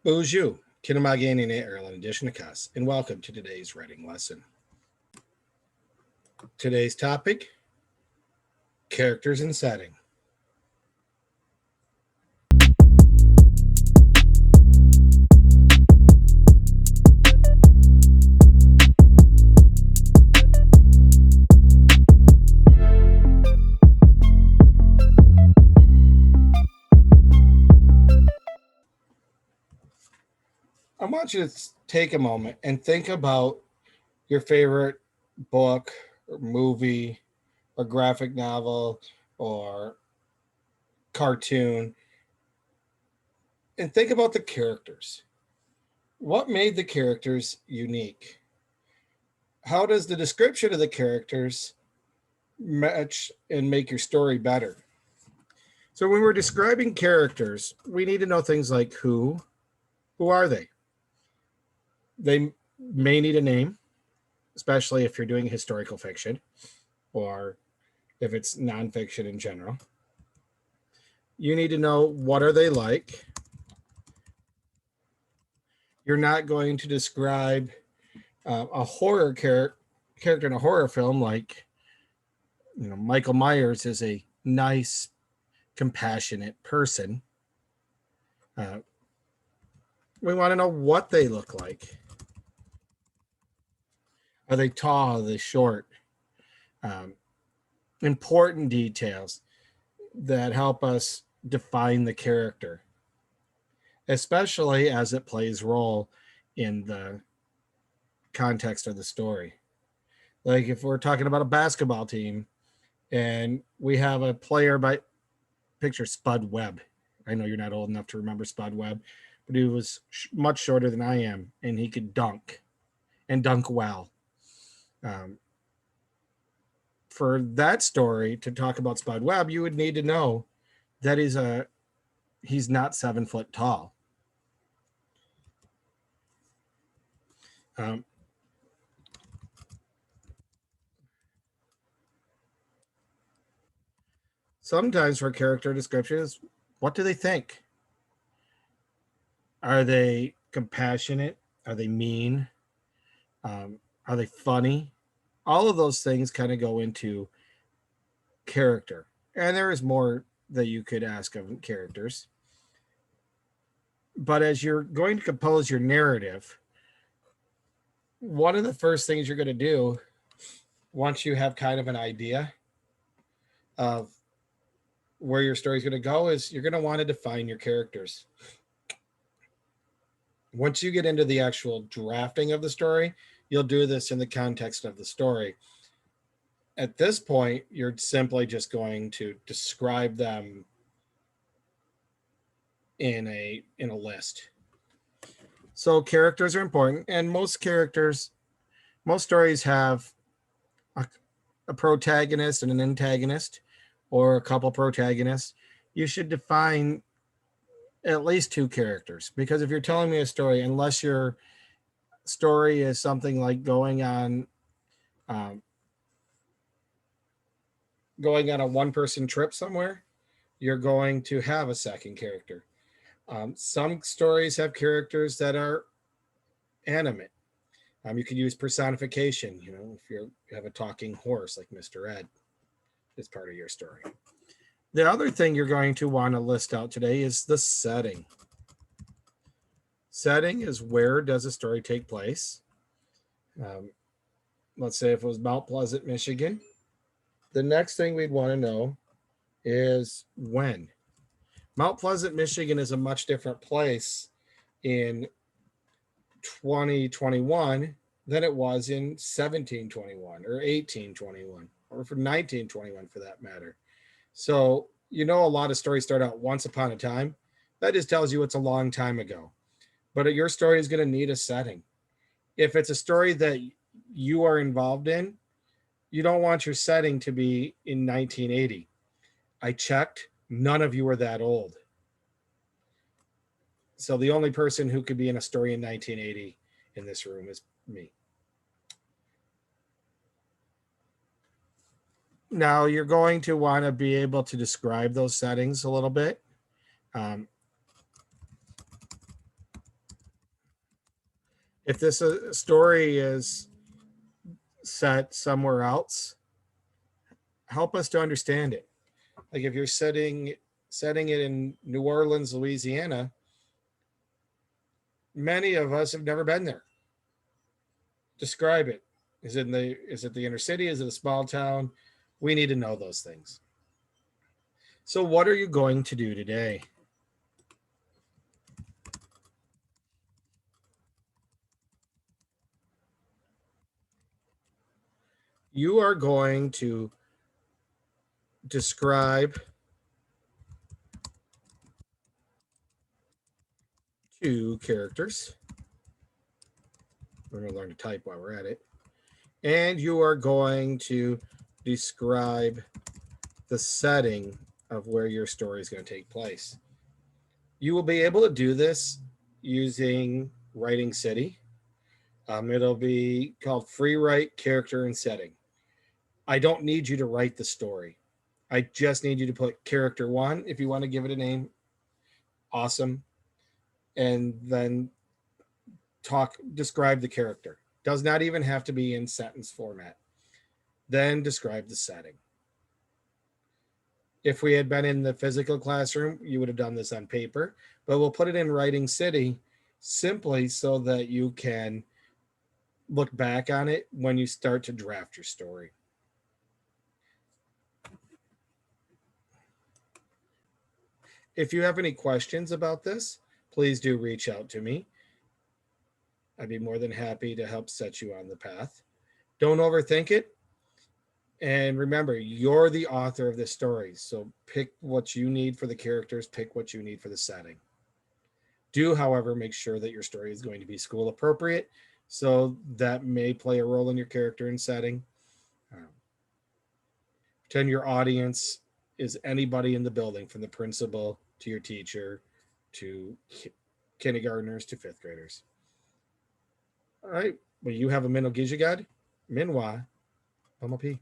Bonjour, Kinamagani Erlen edition and welcome to today's writing lesson. Today's topic, characters and setting. I want you to take a moment and think about your favorite book or movie or graphic novel or cartoon and think about the characters. What made the characters unique? How does the description of the characters match and make your story better? So when we're describing characters, we need to know things like who are they? They may need a name, especially if you're doing historical fiction or if it's nonfiction in general. You need to know what are they like. You're not going to describe a horror character in a horror film like Michael Myers is a nice, compassionate person. We want to know what they look like. Are they tall? Are they short? Important details that help us define the character, especially as it plays role in the context of the story. Like if we're talking about a basketball team and we have a player by picture Spud Webb. I know you're not old enough to remember Spud Webb, but he was much shorter than I am and he could dunk and dunk well. For that story to talk about Spud Webb, you would need to know that he's not 7 foot tall. Um, sometimes for character descriptions, what do they think? Are they compassionate? Are they mean? Are they funny? All of those things kind of go into character. And there is more that you could ask of characters. But as you're going to compose your narrative, one of the first things you're going to do once you have kind of an idea of where your story is going to go is you're going to want to define your characters. Once you get into the actual drafting of the story, you'll do this in the context of the story. At this point, you're simply just going to describe them in a list. So characters are important, and most stories have a protagonist and an antagonist, or a couple protagonists. You should define at least two characters, because if you're telling me a story, unless your story is something like going on a one-person trip somewhere, you're going to have a second character. Some stories have characters that are animate. You could use personification. If you have a talking horse like Mr. Ed, is part of your story. The other thing you're going to want to list out today is the setting. Setting is where does a story take place? Let's say if it was Mount Pleasant, Michigan. The next thing we'd want to know is when. Mount Pleasant, Michigan is a much different place in 2021 than it was in 1721 or 1821 or for 1921 for that matter. So, a lot of stories start out once upon a time. That just tells you it's a long time ago. But your story is going to need a setting. If it's a story that you are involved in, you don't want your setting to be in 1980. I checked, none of you are that old. So the only person who could be in a story in 1980 in this room is me. Now you're going to want to be able to describe those settings a little bit. If this story is set somewhere else, help us to understand it. Like if you're setting it in New Orleans, Louisiana, many of us have never been there. Describe it. Is it the inner city? Is it a small town? We need to know those things. So what are you going to do today? You are going to describe two characters. We're going to learn to type while we're at it. And you are going to describe the setting of where your story is going to take place. You will be able to do this using Writing City. It'll be called Free Write Character and Setting. I don't need you to write the story. I just need you to put character one, if you want to give it a name, awesome. And then describe the character. Does not even have to be in sentence format. Then describe the setting. If we had been in the physical classroom, you would have done this on paper, but we'll put it in Writing City simply so that you can look back on it when you start to draft your story. If you have any questions about this, please do reach out to me. I'd be more than happy to help set you on the path. Don't overthink it. And remember, you're the author of this story. So pick what you need for the characters, pick what you need for the setting. Do, however, make sure that your story is going to be school appropriate. So that may play a role in your character and setting. Pretend your audience is anybody in the building, from the principal to your teacher to kindergartners to fifth graders. All right. Well, you have a Minogijagad. Minwa. Mama P.